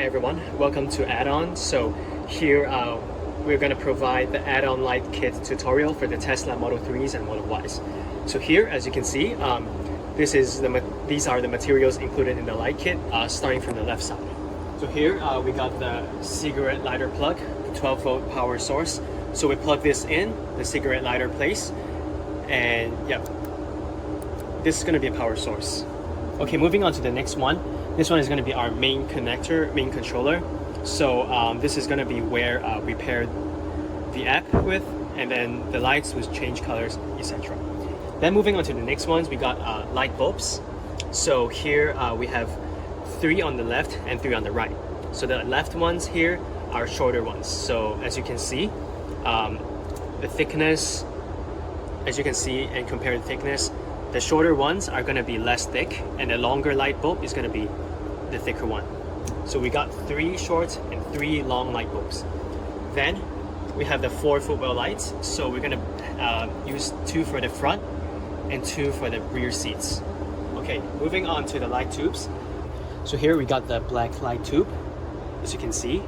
Hi everyone, welcome to Add-On. So here we're going to provide the add-on light kit tutorial for the Tesla Model 3s and Model Ys. So here, as you can see, these are the materials included in the light kit, starting from the left side. So here we got the cigarette lighter plug, the 12-volt power source. So we plug this in, the cigarette lighter place, and yep, this is going to be a power source. Okay, moving on to the next one. This one is going to be our main connector, main controller. So this is going to be where we pair the app with, and then the lights will change colors, etc. Then moving on to the next ones, we got light bulbs. So here we have 3 on the left and 3 on the right. So the left ones here are shorter ones. So as you can see, the thickness, as you can see and compare the thickness, the shorter ones are going to be less thick, and the longer light bulb is going to be the thicker one. So we got 3 short and 3 long light bulbs. Then we have the 4 footwell lights. So we're going to use 2 for the front and 2 for the rear seats. Okay, moving on to the light tubes. So here we got the black light tube. As you can see,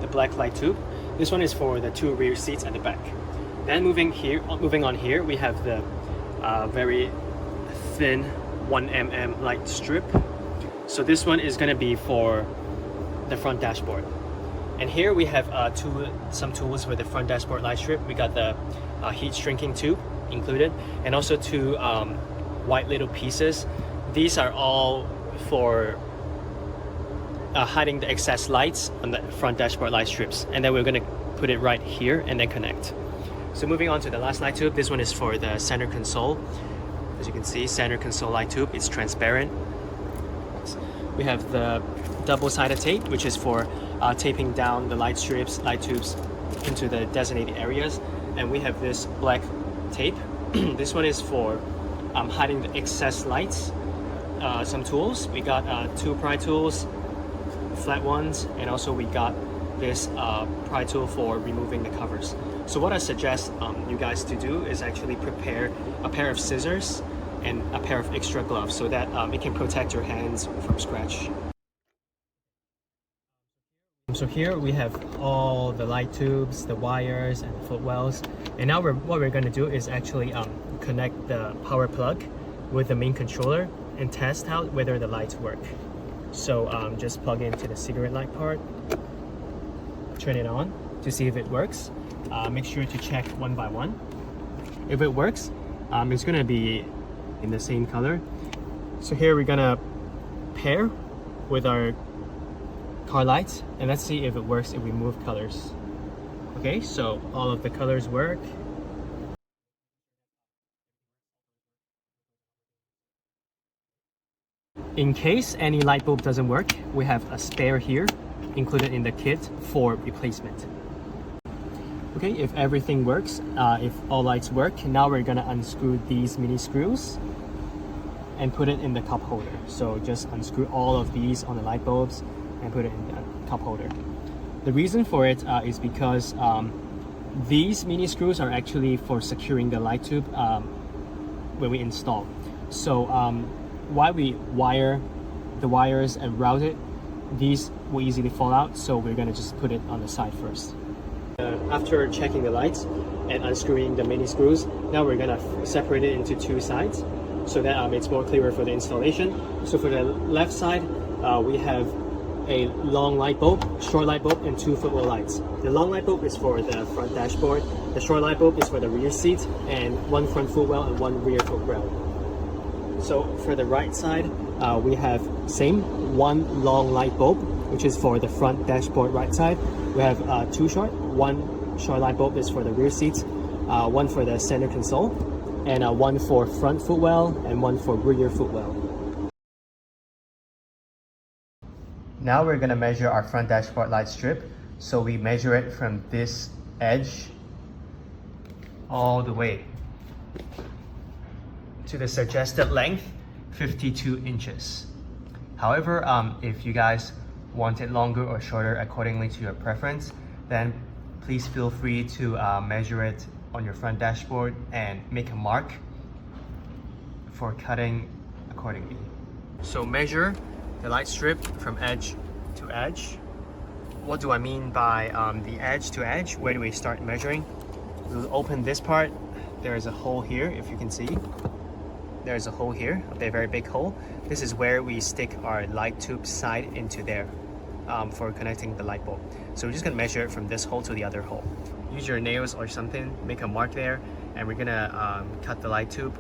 the black light tube. This one is for the 2 rear seats at the back. Then moving on here, we have the very thin 1mm light strip. So this one is going to be for the front dashboard. And here we have some tools for the front dashboard light strip. We got the heat shrinking tube included, and also 2 white little pieces. These are all for hiding the excess lights on the front dashboard light strips. And then we're going to put it right here and then connect. So moving on to the last light tube, this one is for the center console. As you can see, center console light tube, it's transparent. We have the double-sided tape, which is for taping down the light strips, light tubes into the designated areas. And we have this black tape. This one is for hiding the excess lights. Some tools, we got 2 pry tools, flat ones, and also we got this pry tool for removing the covers. So what I suggest you guys to do is actually prepare a pair of scissors and a pair of extra gloves so that it can protect your hands from scratch. So here we have all the light tubes, the wires, and the footwells. And now what we're going to do is actually connect the power plug with the main controller and test out whether the lights work. So just plug into the cigarette light part, turn it on to see if it works. Make sure to check one by one. If it works, it's going to be in the same color. So here we're going to pair with our car lights, and let's see if it works if we move colors. Okay, so all of the colors work. In case any light bulb doesn't work, we have a spare here included in the kit for replacement. Okay, if everything works, if all lights work, now we're gonna unscrew these mini screws and put it in the cup holder. So just unscrew all of these on the light bulbs and put it in the cup holder. The reason for it is because these mini screws are actually for securing the light tube when we install. So while we wire the wires and route it, these will easily fall out, so we're gonna just put it on the side first. After checking the lights and unscrewing the mini screws, now we're gonna separate it into 2 sides so that it's more clearer for the installation. So for the left side, we have a long light bulb, short light bulb, and 2 footwell lights. The long light bulb is for the front dashboard, the short light bulb is for the rear seat, and 1 front footwell and 1 rear footwell. So for the right side, we have same 1 long light bulb, which is for the front dashboard right side. We have 2 short. 1 short light bulb is for the rear seats, 1 for the center console, and 1 for front footwell and 1 for rear footwell. Now we're going to measure our front dashboard light strip. So we measure it from this edge all the way to the suggested length, 52 inches. However, if you guys want it longer or shorter accordingly to your preference, then please feel free to measure it on your front dashboard and make a mark for cutting accordingly. So measure the light strip from edge to edge. What do I mean by the edge to edge? Where do we start measuring? We'll open this part. There is a hole here, if you can see. There's a hole here, a very big hole. This is where we stick our light tube side into there for connecting the light bulb. So we're just gonna measure it from this hole to the other hole. Use your nails or something, make a mark there, and we're gonna cut the light tube.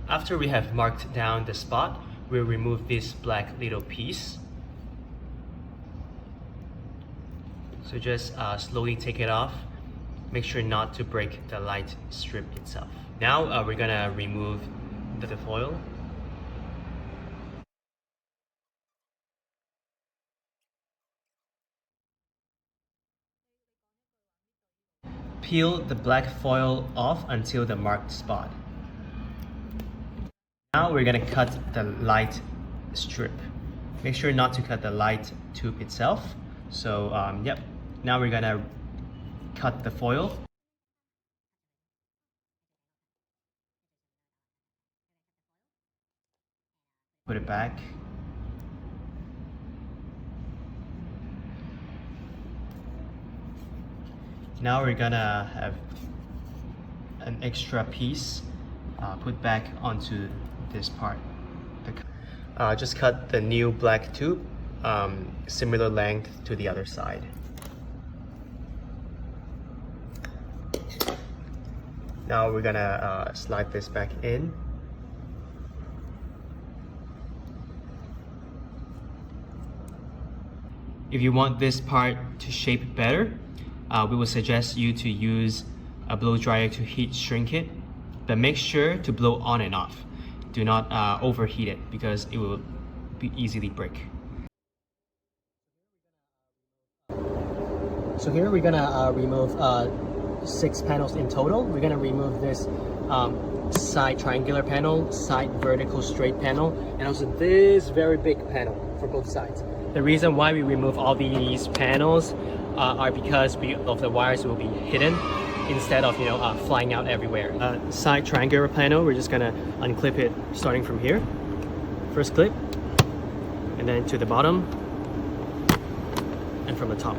After we have marked down the spot, we'll remove this black little piece. So just slowly take it off. Make sure not to break the light strip itself. Now we're gonna remove the foil. Peel the black foil off until the marked spot. Now we're gonna cut the light strip. Make sure not to cut the light tube itself. So yep, now we're gonna cut the foil. Put it back. Now we're gonna have an extra piece put back onto this part. Just cut the new black tube, similar length to the other side. Now we're gonna slide this back in. If you want this part to shape better, we will suggest you to use a blow dryer to heat shrink it, but make sure to blow on and off. Do not overheat it because it will be easily break. So here we're gonna remove 6 panels in total. We're gonna remove this side triangular panel, side vertical straight panel, and also this very big panel for both sides. The reason why we remove all these panels are because of the wires will be hidden instead of flying out everywhere. Side triangular panel, we're just gonna unclip it starting from here. First clip, and then to the bottom, and from the top.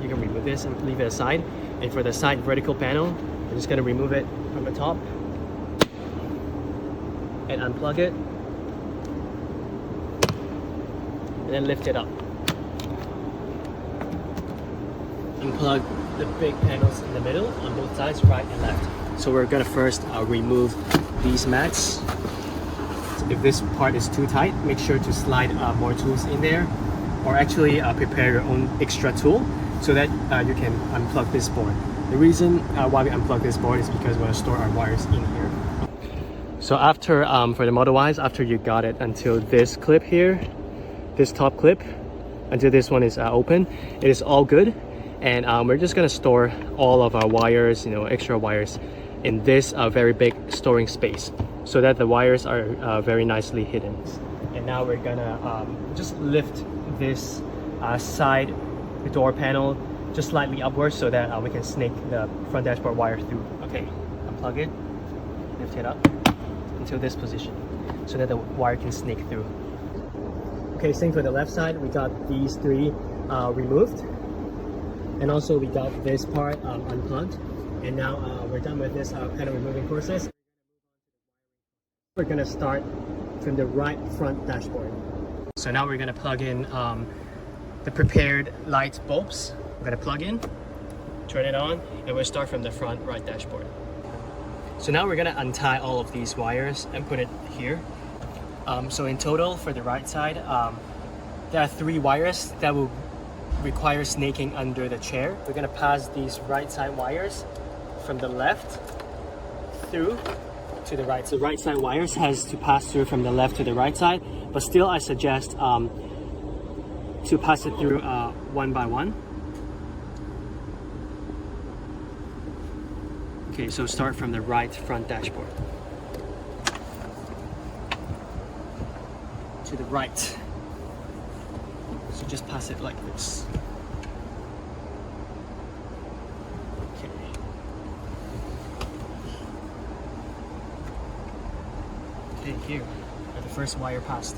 You can remove this and leave it aside. And for the side vertical panel, we're just gonna remove it from the top and unplug it, and then lift it up. Unplug the big panels in the middle on both sides, right and left. So we're gonna first remove these mats. So if this part is too tight, make sure to slide more tools in there, or actually prepare your own extra tool so that you can unplug this board. The reason why we unplug this board is because we're gonna store our wires in here. So after, for the Model Ys, after you got it until this clip here, this top clip, until this one is open, it is all good. And we're just gonna store all of our wires, extra wires, in this very big storing space, so that the wires are very nicely hidden. And now we're gonna just lift this side door panel just slightly upwards so that we can snake the front dashboard wire through. Okay, unplug it, lift it up until this position so that the wire can snake through. Okay, same for the left side. We got these 3 removed, and also we got this part unplugged. And now we're done with this panel removing process. We're gonna start from the right front dashboard. So now we're gonna plug in the prepared light bulbs. We're gonna plug in, turn it on, and we'll start from the front right dashboard. So now we're gonna untie all of these wires and put it here. So in total, for the right side, there are 3 wires that will require snaking under the chair. We're gonna pass these right side wires from the left through to the right. So right side wires has to pass through from the left to the right side, but still I suggest to pass it through one by one. Okay, so start from the right front dashboard. To the right. So just pass it like this. Okay. Okay, here are the first wire passed.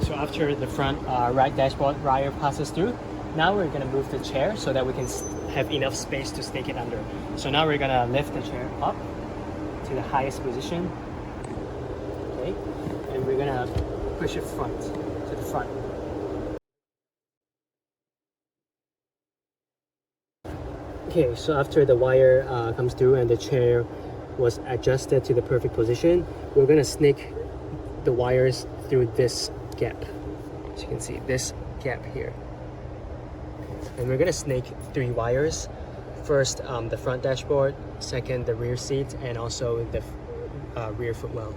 So after the front right dashboard wire passes through, now we're gonna move the chair so that we can have enough space to stake it under. So now we're gonna lift the chair up to the highest position. Okay, and we're gonna push it to the front. Okay, so after the wire comes through and the chair was adjusted to the perfect position, we're gonna snake the wires through this gap. As you can see, this gap here. And we're gonna snake 3 wires. First, the front dashboard, second, the rear seat, and also the rear footwell.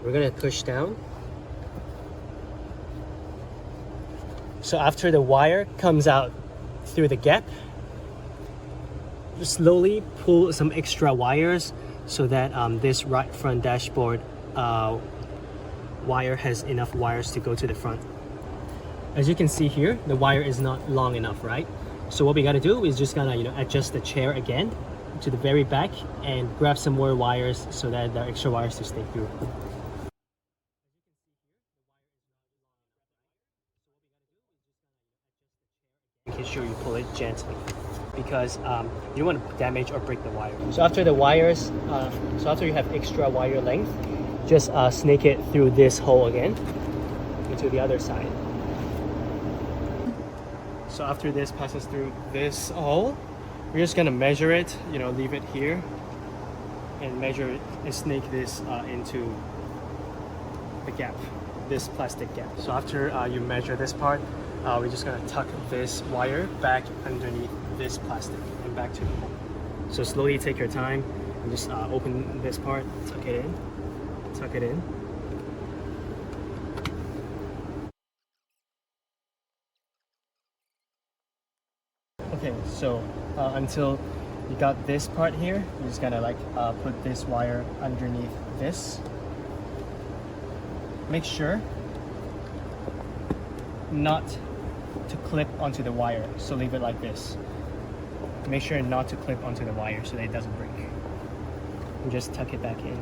We're gonna push down. So after the wire comes out through the gap, slowly pull some extra wires so that this right front dashboard wire has enough wires to go to the front. As you can see here, the wire is not long enough, right? So what we gotta do is just gonna adjust the chair again to the very back and grab some more wires so that there are extra wires to stay through. Making sure you pull it gently, because you don't want to damage or break the wire. So after the wires, after you have extra wire length, just snake it through this hole again into the other side. So after this passes through this hole, we're just gonna measure it, leave it here and measure it and snake this into the gap, this plastic gap. So after you measure this part, we're just gonna tuck this wire back underneath this plastic and back to the hole. So slowly take your time and just open this part, tuck it in. Okay, so until you got this part here, you're just gonna put this wire underneath this. Make sure not to clip onto the wire, so leave it like this. Make sure not to clip onto the wire so that it doesn't break. And just tuck it back in.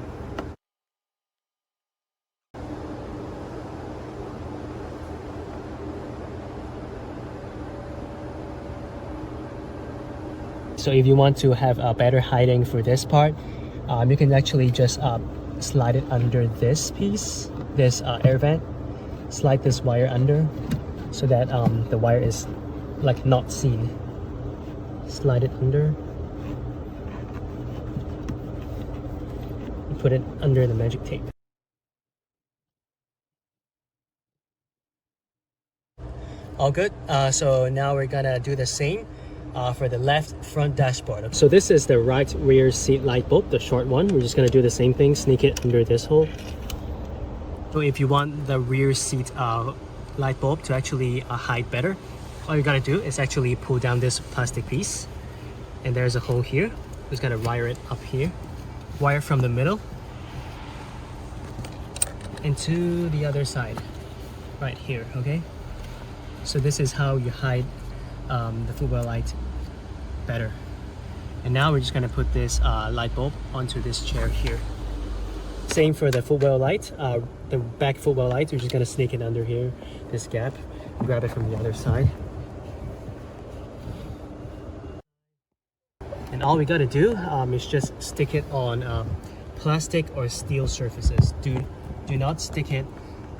So if you want to have a better hiding for this part, you can actually just slide it under this piece, this air vent. Slide this wire under so that the wire is not seen. Slide it under. And put it under the magic tape. All good. So now we're gonna do the same for the left front dashboard. So this is the right rear seat light bulb, the short one. We're just gonna do the same thing, sneak it under this hole. So if you want the rear seat light bulb to actually hide better, all you gotta do is actually pull down this plastic piece, and there's a hole here. We're just gonna wire it up here, wire from the middle into the other side, right here. Okay. So this is how you hide the footwell light better. And now we're just gonna put this light bulb onto this chair here. Same for the footwell light, the back footwell light. We're just gonna sneak it under here, this gap, and grab it from the other side. And all we gotta do is just stick it on plastic or steel surfaces. Do not stick it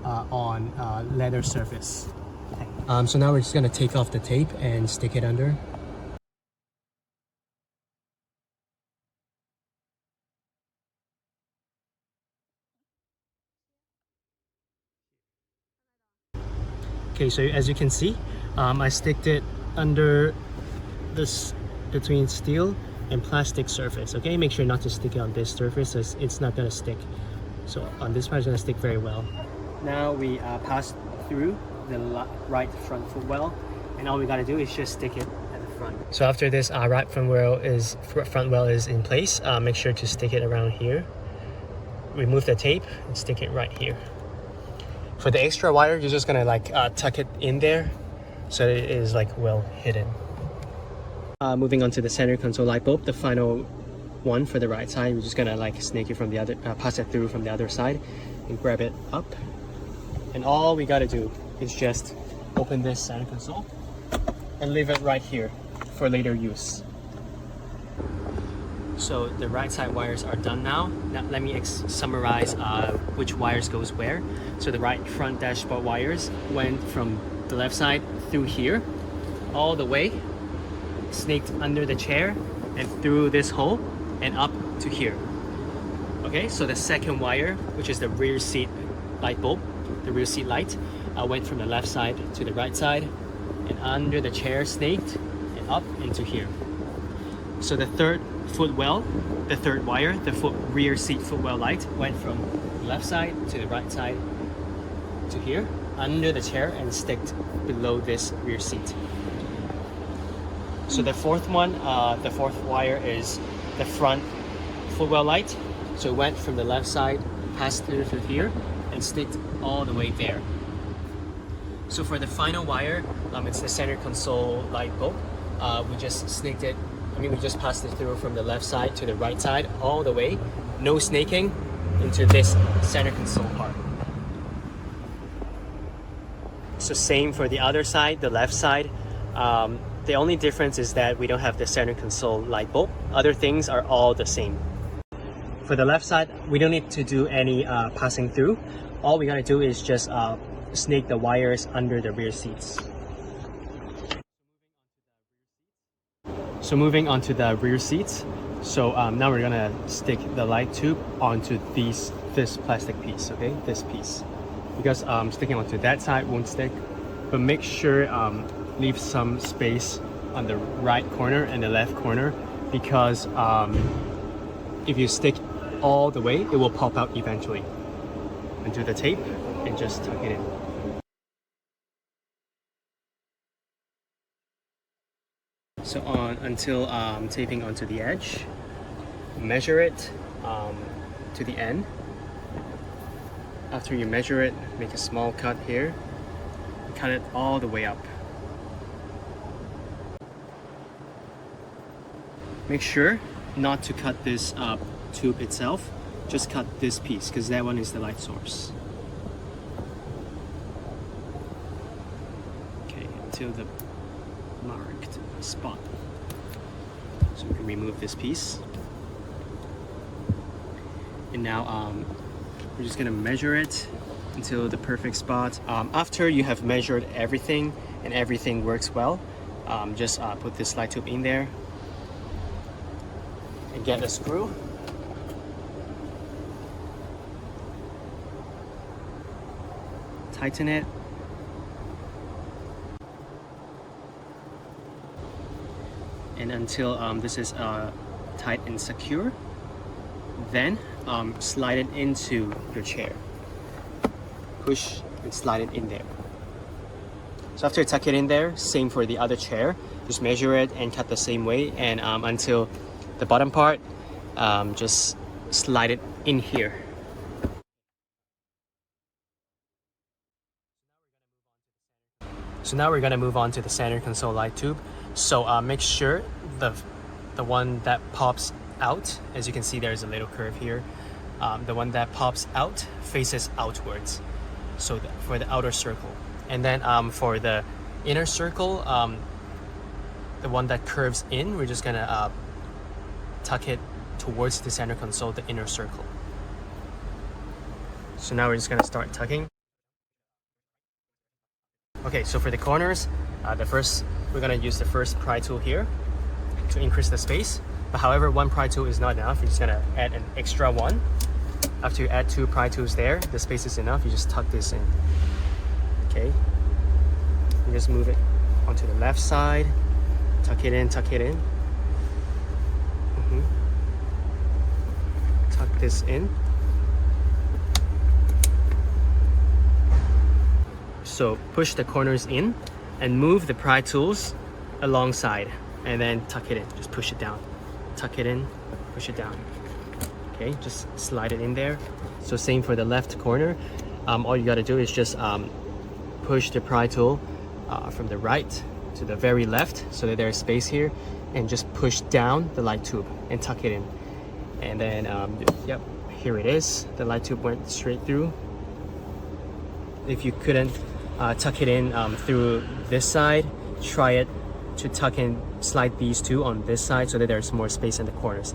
on leather surface. So now we're just gonna take off the tape and stick it under. Okay, so as you can see, I sticked it under this between steel and plastic surface. Okay, make sure not to stick it on this surface as it's not gonna stick. So on this part, it's gonna stick very well. Now we pass through the right front footwell, and all we gotta do is just stick it at the front. So after this right front well is in place, make sure to stick it around here. Remove the tape and stick it right here. For the extra wire, you're just gonna tuck it in there so it is well hidden. Moving on to the center console light bulb, the final one for the right side, we're just gonna snake it from the other, pass it through from the other side and grab it up And all we gotta do is just open this center console and leave it right here for later use. So the right side wires are done now. Now let me summarize which wires goes where. So the right front dashboard wires went from the left side through here, all the way, snaked under the chair and through this hole and up to here. Okay, so the second wire, which is the rear seat light bulb, the rear seat light, went from the left side to the right side and under the chair, snaked and up into here. So the third footwell, the third wire, the rear seat footwell light, went from the left side to the right side to here, under the chair and sticked below this rear seat. So the fourth one, the fourth wire is the front footwell light. So it went from the left side, passed through here, and sticked all the way there. So for the final wire, it's the center console light bulb. We just snaked it, we just passed it through from the left side to the right side, all the way, no snaking, into this center console part. So same for the other side, the left side. The only difference is that we don't have the center console light bulb. Other things are all the same. For the left side, we don't need to do any passing through. All we gotta do is just snake the wires under the rear seats. So moving on to the rear seats. So now we're gonna stick the light tube onto this plastic piece, okay? This piece. Because sticking onto that side won't stick, but make sure leave some space on the right corner and the left corner, because if you stick all the way, it will pop out eventually. Undo the tape and just tuck it in. So until taping onto the edge, measure it to the end. After you measure it, make a small cut here, cut it all the way up. Make sure not to cut this tube itself, just cut this piece, because that one is the light source. Okay, until the marked spot. So we can remove this piece. And now we're just gonna measure it until the perfect spot. After you have measured everything and everything works well, just put this light tube in there and get a screw. Tighten it. And until this is tight and secure, then slide it into your chair. Push and slide it in there. So after you tuck it in there, same for the other chair. Just measure it and cut the same way, and until the bottom part, just slide it in here. So now we're gonna move on to the center console light tube. So make sure the one that pops out, as you can see there's a little curve here, the one that pops out faces outwards, so for the outer circle. And then for the inner circle, the one that curves in, we're just gonna tuck it towards the center console, the inner circle. So now we're just gonna start tucking. Okay, so for the corners, we're gonna use the first pry tool here to increase the space. But however, one pry tool is not enough. You're just gonna add an extra one. After you add 2 pry tools there, the space is enough. You just tuck this in. Okay. You just move it onto the left side. Tuck it in, tuck it in. Tuck this in. So push the corners in and move the pry tools alongside, and then tuck it in. Just push it down. Tuck it in, push it down. Okay, just slide it in there. So same for the left corner. All you gotta do is just push the pry tool from the right to the very left, so that there's space here, and just push down the light tube and tuck it in. And then, yep, here it is. The light tube went straight through. If you couldn't tuck it in through this side, try it to tuck in, slide these two on this side so that there's more space in the corners.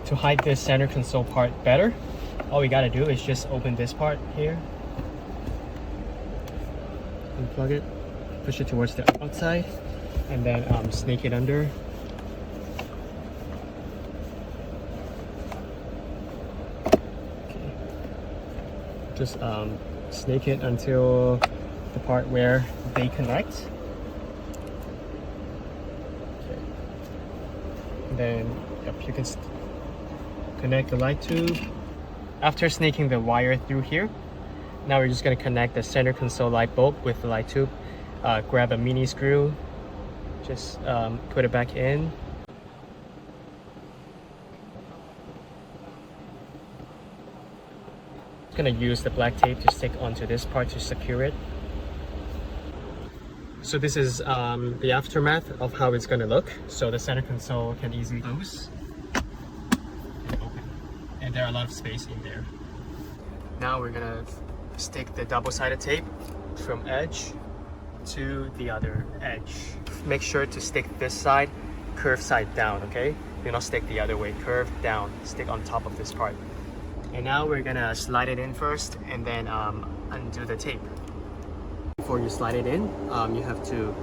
To hide this center console part better, all we gotta do is just open this part here, unplug it, push it towards the outside, and then snake it under. Okay. Just snake it until the part where they connect. Okay. And then you can connect the light tube. After snaking the wire through here, now we're just going to connect the center console light bulb with the light tube. Grab a mini screw, just put it back in. I'm going to use the black tape to stick onto this part to secure it. So this is the aftermath of how it's going to look. So the center console can easily close and open, and there are a lot of space in there. Now we're gonna stick the double-sided tape from edge to the other edge. Make sure to stick this side, curved side down, okay? Do not stick the other way, curved down, stick on top of this part. And now we're gonna slide it in first and then undo the tape. Before you slide it in, you have to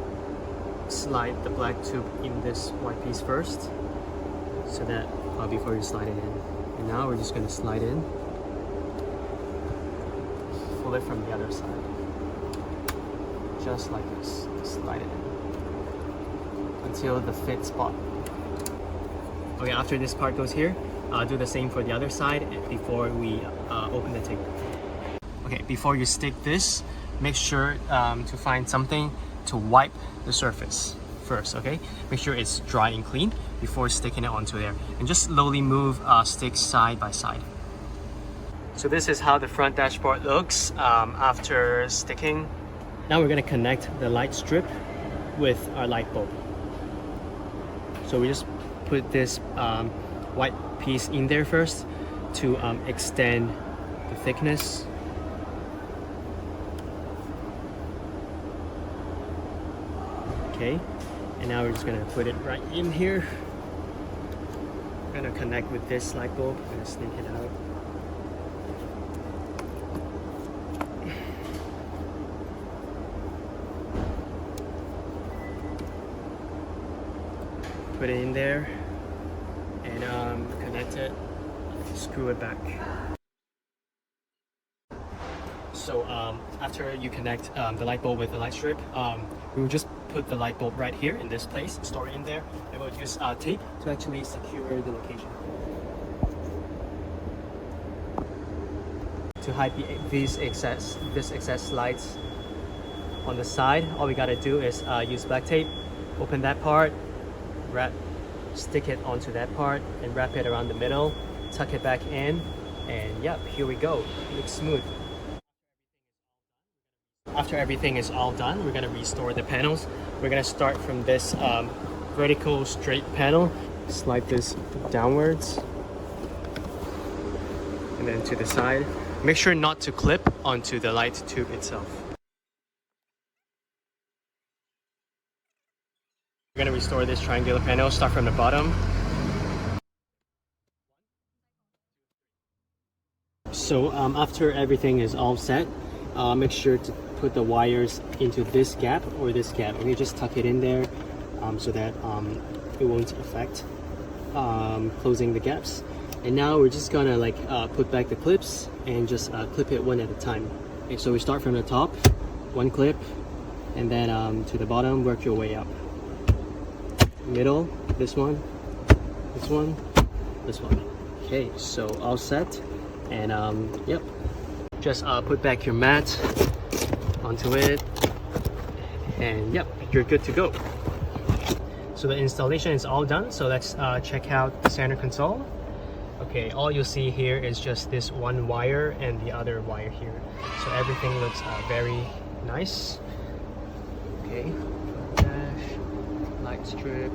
slide the black tube in this white piece first, so that before you slide it in. And now we're just gonna slide in, pull it from the other side, just like this. Slide it in until the fit spot. Okay, after this part goes here, do the same for the other side before we open the tape. Okay, before you stick this, make sure to find something to wipe the surface first, okay? Make sure it's dry and clean before sticking it onto there. And just slowly move sticks side by side. So this is how the front dashboard looks after sticking. Now we're gonna connect the light strip with our light bulb. So we just put this white piece in there first to extend the thickness. Okay, and now we're just gonna put it right in here. We're gonna connect with this light bulb. We're gonna snake it out. Put it in there and connect it, screw it back. So after you connect the light bulb with the light strip, we will just put the light bulb right here in this place, store it in there, and we'll use tape to actually secure the location. To hide this excess lights on the side, all we gotta do is use black tape, open that part, stick it onto that part and wrap it around the middle, tuck it back in, and yep, here we go. It looks smooth. After everything is all done, we're gonna restore the panels. We're gonna start from this vertical straight panel, slide this downwards, and then to the side. Make sure not to clip onto the light tube itself. We're gonna restore this triangular panel, start from the bottom. So after everything is all set, make sure to put the wires into this gap or this gap. Okay, just tuck it in there so that it won't affect closing the gaps. And now we're just gonna put back the clips and just clip it one at a time. Okay, so we start from the top, one clip, and then to the bottom, work your way up. Middle, this one, this one, this one. Okay, so all set, and yep. Just put back your mat onto it, and yep, you're good to go. So the installation is all done, so let's check out the center console. Okay, all you'll see here is just this one wire and the other wire here. So everything looks very nice. Okay, dash. light strip.